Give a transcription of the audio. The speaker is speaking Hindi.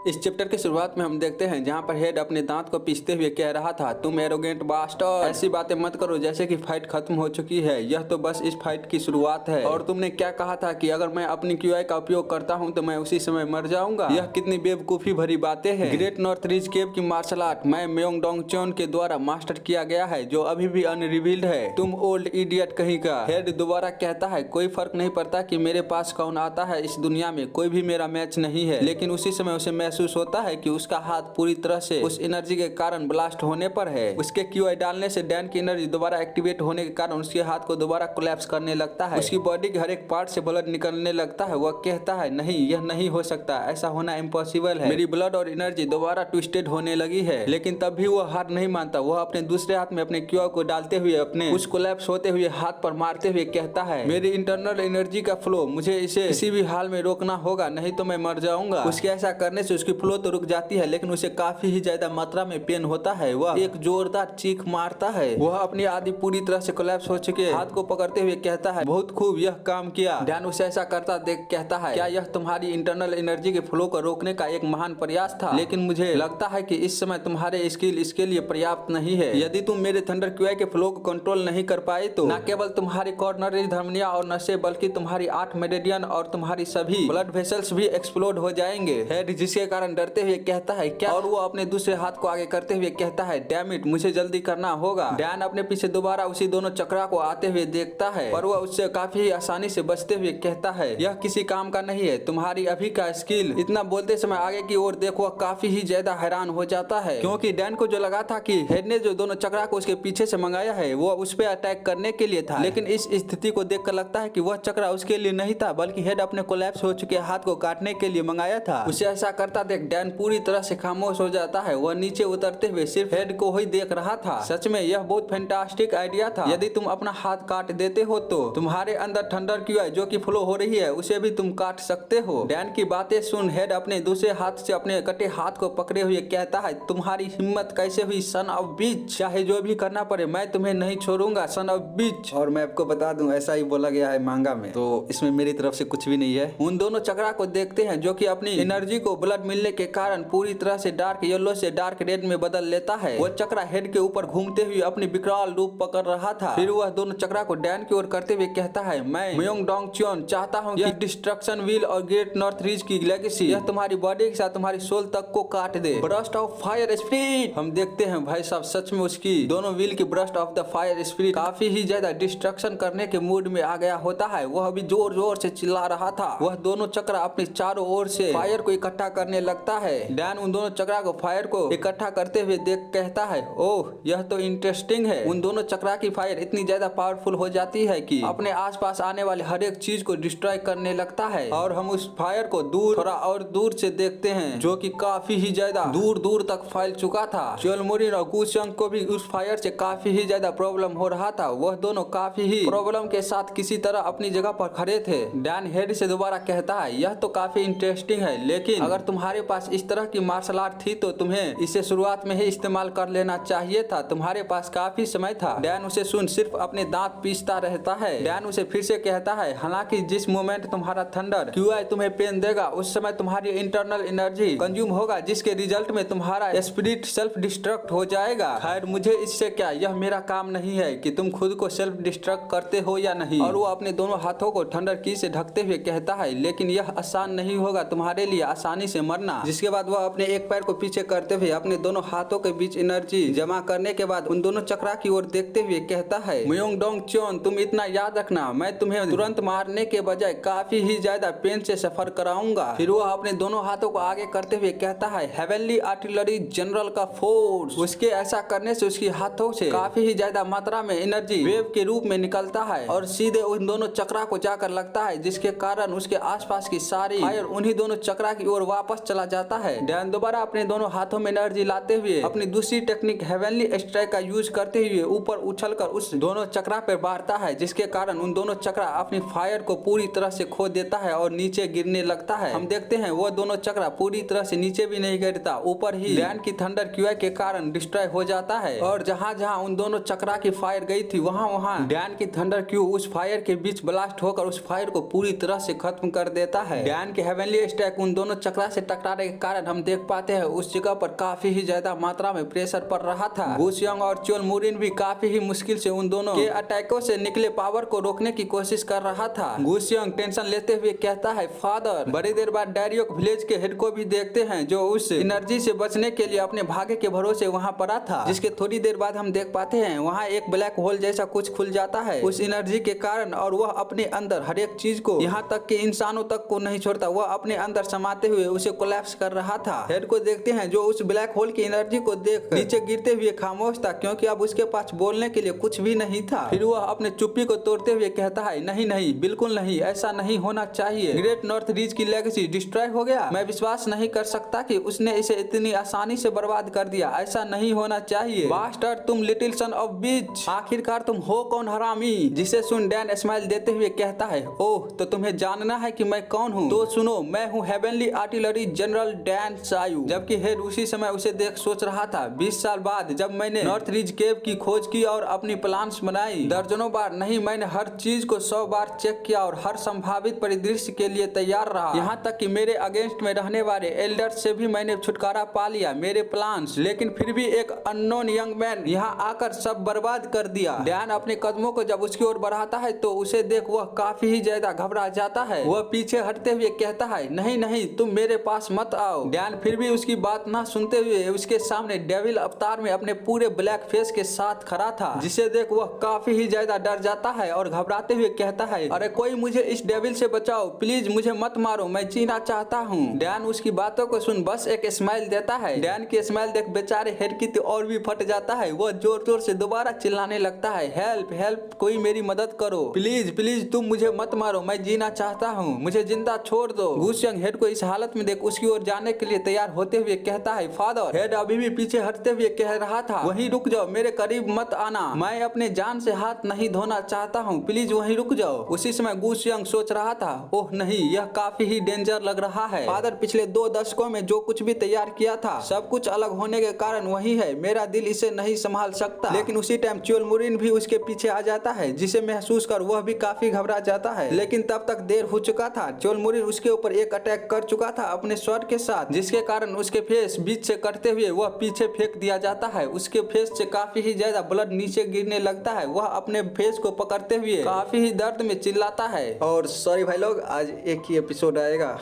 इस चैप्टर की शुरुआत में हम देखते हैं जहां पर हेड अपने दांत को पीसते हुए कह रहा था, तुम एरोगेंट बास्टर्ड, ऐसी बातें मत करो जैसे कि फाइट खत्म हो चुकी है। यह तो बस इस फाइट की शुरुआत है। और तुमने क्या कहा था कि अगर मैं अपनी क्यूआई का उपयोग करता हूं तो मैं उसी समय मर जाऊंगा। यह कितनी बेवकूफी भरी बातें हैं। ग्रेट नॉर्थ रिज केव की मार्शल आर्ट मैं म्योंग डोंग च्योन के द्वारा मास्टर किया गया है, जो अभी भी अनरिवील्ड है। तुम ओल्ड इडियट कहीं का। हेड दोबारा कहता है, कोई फर्क नहीं पड़ता कि मेरे पास कौन आता है, इस दुनिया में कोई भी मेरा मैच नहीं है। लेकिन उसी समय उसे महसूस होता है कि उसका हाथ पूरी तरह से उस एनर्जी के कारण ब्लास्ट होने पर है। उसके क्यूआई डालने से डैन की एनर्जी दोबारा एक्टिवेट होने के कारण उसके हाथ को दोबारा कोलैप्स करने लगता है। उसकी बॉडी के हर एक पार्ट से ब्लड निकलने लगता है। वह कहता है, नहीं, यह नहीं हो सकता, ऐसा होना इम्पॉसिबल है। मेरी ब्लड और एनर्जी दोबारा ट्विस्टेड होने लगी है। लेकिन तब भी वह हार नहीं मानता। वह अपने दूसरे हाथ में अपने क्यूआई को डालते हुए अपने उस कोलैप्स होते हुए हाथ पर मारते हुए कहता है, मेरी इंटरनल एनर्जी का फ्लो, मुझे इसे किसी भी हाल में रोकना होगा, नहीं तो मैं मर जाऊंगा। उसके ऐसा करने से उसकी फ्लो तो रुक जाती है, लेकिन उसे काफी ही ज्यादा मात्रा में पेन होता है। वह एक जोरदार चीख मारता है। वह अपनी आदि पूरी तरह से कोलैप्स हो चुके हाथ को पकड़ते हुए कहता है, बहुत खूब, यह काम किया। डैन उसे ऐसा करता देख कहता है, क्या यह तुम्हारी इंटरनल एनर्जी के फ्लो को रोकने का एक महान प्रयास था? लेकिन मुझे लगता है कि इस समय तुम्हारे स्किल इसके लिए पर्याप्त नहीं है। यदि तुम मेरे थंडर क्यूआई के फ्लो को कंट्रोल नहीं कर पाए तो न केवल तुम्हारी कॉर्नरी धमनियां और नसें, बल्कि तुम्हारी 8 मेरिडियन और तुम्हारी सभी ब्लड वेसल्स भी एक्सप्लोड हो जाएंगे। हेड जिसके कारण डरते हुए कहता है, क्या? और वो अपने दूसरे हाथ को आगे करते हुए कहता है, डैम इट, मुझे जल्दी करना होगा। डैन अपने पीछे दोबारा उसी दोनों चक्रा को आते हुए देखता है, पर वह उससे काफी आसानी से बचते हुए कहता है, यह किसी काम का नहीं है, तुम्हारी अभी का स्किल। इतना बोलते समय आगे की ओर देखो, वह काफी ही ज्यादा हैरान हो जाता है, क्योंकि डैन को जो लगा था कि हेड ने जो दोनों चक्रा को उसके पीछे से मंगाया है वो उस पर अटैक करने के लिए था। लेकिन इस स्थिति को देखकर लगता है कि वह चक्रा उसके लिए नहीं था, बल्कि हेड अपने कोलैप्स हो चुके हाथ को काटने के लिए मंगाया था। उसे ऐसा करता देख डैन पूरी तरह से खामोश हो जाता है। वह नीचे उतरते हुए सिर्फ हेड को ही देख रहा था। सच में यह बहुत फैंटास्टिक आइडिया था। यदि तुम अपना हाथ काट देते हो तो तुम्हारे अंदर थंडर क्यूआई जो कि फ्लो हो रही है उसे भी तुम काट सकते हो। डैन की बातें सुन हेड अपने दूसरे हाथ से अपने कटे हाथ को पकड़े हुए कहता है, तुम्हारी हिम्मत कैसे हुई सन ऑफ बीच, चाहे जो भी करना पड़े मैं तुम्हें नहीं छोड़ूंगा सन ऑफ बीच। और मैं आपको बता दूं, ऐसा ही बोला गया है मांगा में, तो इसमें मेरी तरफ से कुछ भी नहीं है। उन दोनों चक्रा को देखते हैं जो कि अपनी एनर्जी को ब्लड मिलने के कारण पूरी तरह से डार्क येलो से डार्क रेड में बदल लेता है। वह चक्रा हेड के ऊपर घूमते हुए अपनी विकराल रूप पकड़ रहा था। फिर वह दोनों चक्रा को डैन की ओर करते हुए कहता है, मैं म्योंग डोंग च्योन चाहता हूँ कि डिस्ट्रक्शन व्हील और ग्रेट नॉर्थ रिज की लेगेसी यह तुम्हारी बॉडी के साथ तुम्हारी सोल तक को काट दे। Burst of fire spirit. हम देखते हैं भाई साहब सच में उसकी दोनों व्हील की burst of the fire spirit काफी ही ज्यादा डिस्ट्रक्शन करने के मूड में आ गया होता है। वह भी जोर जोर से चिल्ला रहा था। वह दोनों चक्रा अपने चारों ओर से फायर को इकट्ठा करने लगता है। डैन उन दोनों चक्रा को फायर को इकट्ठा करते हुए देख कहता है, ओह यह तो इंटरेस्टिंग है। उन दोनों चक्रा की फायर इतनी ज्यादा पावरफुल हो जाती है कि अपने आसपास आने वाले हर एक चीज को डिस्ट्रॉय करने लगता है। और हम उस फायर को दूर थोड़ा और दूर से देखते हैं जो कि काफी ही ज्यादा दूर दूर तक फैल चुका था। चोलमुरिन और गुशंग को भी उस फायर से काफी ही ज्यादा प्रॉब्लम हो रहा था। वह दोनों काफी ही प्रॉब्लम के साथ किसी तरह अपनी जगह पर खड़े थे। डैन हेड से दोबारा कहता है, यह तो काफी इंटरेस्टिंग है, लेकिन अगर तुम्हारे पास इस तरह की मार्शल आर्ट थी तो तुम्हें इसे शुरुआत में ही इस्तेमाल कर लेना चाहिए था। तुम्हारे पास काफी समय था। डैन उसे सुन सिर्फ अपने दांत पीसता रहता है। डैन उसे फिर से कहता है, हालांकि जिस मोमेंट तुम्हारा थंडर क्यूआई तुम्हें पेन देगा उस समय तुम्हारी इंटरनल एनर्जी कंज्यूम होगा, जिसके रिजल्ट में तुम्हारा स्पिरिट सेल्फ डिस्ट्रक्ट हो जाएगा। खैर मुझे इससे क्या, यह मेरा काम नहीं है कि तुम खुद को सेल्फ डिस्ट्रक्ट करते हो या नहीं। और वो अपने दोनों हाथों को थंडर की से ढकते हुए कहता है, लेकिन यह आसान नहीं होगा तुम्हारे लिए आसानी से मरना। जिसके बाद वह अपने एक पैर को पीछे करते हुए अपने दोनों हाथों के बीच एनर्जी जमा करने के बाद उन दोनों चक्रा की ओर देखते हुए कहता है, म्योंग डोंग च्योन, तुम इतना याद रखना, मैं तुम्हें तुरंत मारने के बजाय काफी ही ज्यादा पेन से सफर कराऊंगा। फिर वह अपने दोनों हाथों को आगे करते हुए कहता है, हेवनली आर्टिलरी जनरल का फोर्स। उसके ऐसा करने से उसके हाथों से काफी ही ज्यादा मात्रा में एनर्जी वेव के रूप में निकलता है और सीधे उन दोनों चक्रा को जाकर लगता है, जिसके कारण उसके आसपास की सारी फायर उन्हीं दोनों चक्रा की ओर वापस चला जाता है। डैन दोबारा अपने दोनों हाथों में एनर्जी लाते हुए अपनी दूसरी टेक्निक हेवनली स्ट्राइक का यूज करते हुए ऊपर उछलकर उस दोनों चक्रा पर मारता है, जिसके कारण उन दोनों चक्रा अपनी फायर को पूरी तरह से खो देता है और नीचे गिरने लगता है। हम देखते हैं वो दोनों चक्रा पूरी तरह से नीचे भी नहीं गिरता, ऊपर ही डैन की थंडर क्यूआई के कारण डिस्ट्रॉय हो जाता है। और जहाँ जहाँ उन दोनों चक्रा की फायर गई थी वहाँ वहाँ डैन की थंडर क्यू उस फायर के बीच ब्लास्ट होकर उस फायर को पूरी तरह से खत्म कर देता है। डैन के हेवनली स्ट्राइक उन दोनों चक्रा से टकराने के कारण हम देख पाते हैं उस जगह पर काफी ही ज्यादा मात्रा में प्रेशर पड़ रहा था। गुसियांग और चोलमुरिन भी काफी ही मुश्किल से उन दोनों के अटैकों से निकले पावर को रोकने की कोशिश कर रहा था। गुसियांग टेंशन लेते हुए कहता है, फादर। बड़ी देर बाद डायरियोक विलेज के हेड को भी देखते हैं जो उस एनर्जी से बचने के लिए अपने भाग्य के भरोसे वहाँ पड़ा था, जिसके थोड़ी देर बाद हम देख पाते हैं वहाँ एक ब्लैक होल जैसा कुछ खुल जाता है उस एनर्जी के कारण, और वह अपने अंदर हर एक चीज को, यहाँ तक कि इंसानों तक को नहीं छोड़ता, वह अपने अंदर समाते हुए उसे कोलैप्स कर रहा था। हेड को देखते हैं जो उस ब्लैक होल की एनर्जी को देख नीचे गिरते हुए खामोश था, क्योंकि अब उसके पास बोलने के लिए कुछ भी नहीं था। फिर वह अपने चुप्पी को तोड़ते हुए कहता है, नहीं नहीं, बिल्कुल नहीं, ऐसा नहीं होना चाहिए। ग्रेट नॉर्थ रीज की लेगेसी डिस्ट्रॉय हो गया। मैं विश्वास नहीं कर सकता कि उसने इसे इतनी आसानी से बर्बाद कर दिया। ऐसा नहीं होना चाहिए। बास्टर्ड, तुम लिटिल सन ऑफ बिच, आखिरकार तुम हो कौन हरामी? जिसे सुन डैन स्माइल देते हुए कहता है, ओह, तो तुम्हें जानना है कि मैं कौन हूँ? तो सुनो, मैं हूँ हेवनली आर्टिलरी जनरल डैन सायू। जबकि हेड उसी समय उसे देख सोच रहा था, 20 साल बाद जब मैंने नॉर्थ रिज केव की खोज की और अपनी प्लान्स बनाई, दर्जनों बार नहीं, मैंने हर चीज को 100 बार चेक किया और हर संभावित परिदृश्य के लिए तैयार रहा। यहाँ तक कि मेरे अगेंस्ट में रहने वाले एल्डर्स से भी मैंने छुटकारा पा लिया, मेरे प्लान्स, लेकिन फिर भी एक अननोन यंग मैन यहाँ आकर सब बर्बाद कर दिया। डैन अपने कदमों को जब उसकी ओर बढ़ाता है तो उसे देख वह काफी ही ज्यादा घबरा जाता है। वह पीछे हटते हुए कहता है, नहीं नहीं, तुम मेरे पास मत आओ। डैन फिर भी उसकी बात ना सुनते हुए उसके सामने डेविल अवतार में अपने पूरे ब्लैक फेस के साथ खड़ा था, जिसे देख वह काफी ही ज्यादा डर जाता है और घबराते हुए कहता है, अरे कोई मुझे इस डेविल से बचाओ, प्लीज मुझे मत मारो, मैं जीना चाहता हूँ। डैन उसकी बातों को सुन बस एक स्माइल देता है। डैन की स्माइल देख बेचारे हेड की तो और भी फट जाता है। वह जोर जोर से दोबारा चिल्लाने लगता है, हेल्प हेल्प, कोई मेरी मदद करो, प्लीज प्लीज, तुम मुझे मत मारो, मैं जीना चाहता हूँ, मुझे जिंदा छोड़ दो। गुसियांग हेड को इस हालत में देख उसकी ओर जाने के लिए तैयार होते हुए कहता है, फादर। हेड अभी भी पीछे हटते हुए कह रहा था, वहीं रुक जाओ, मेरे करीब मत आना, मैं अपने जान से हाथ नहीं धोना चाहता हूँ, प्लीज वहीं रुक जाओ। उसी समय गुसियांग सोच रहा था, ओह नहीं, यह काफी ही डेंजर लग रहा है। फादर पिछले 2 दशकों में जो कुछ भी तैयार किया था सब कुछ अलग होने के कारण वही है, मेरा दिल इसे नहीं संभाल सकता। लेकिन उसी टाइम चोलमुरिन भी उसके पीछे आ जाता है, जिसे महसूस कर वह भी काफी घबरा जाता है। लेकिन तब तक देर हो चुका था। चोलमुरिन उसके ऊपर एक अटैक कर चुका था अपने स्वॉर्ड के साथ, जिसके कारण उसके फेस बीच से कटते हुए वह पीछे फेंक दिया जाता है। उसके फेस से काफी ही ज्यादा ब्लड नीचे गिरने लगता है। वह अपने फेस को पकड़ते हुए काफी ही दर्द में चिल्लाता है। और सॉरी भाई लोग, आज एक ही एपिसोड आएगा।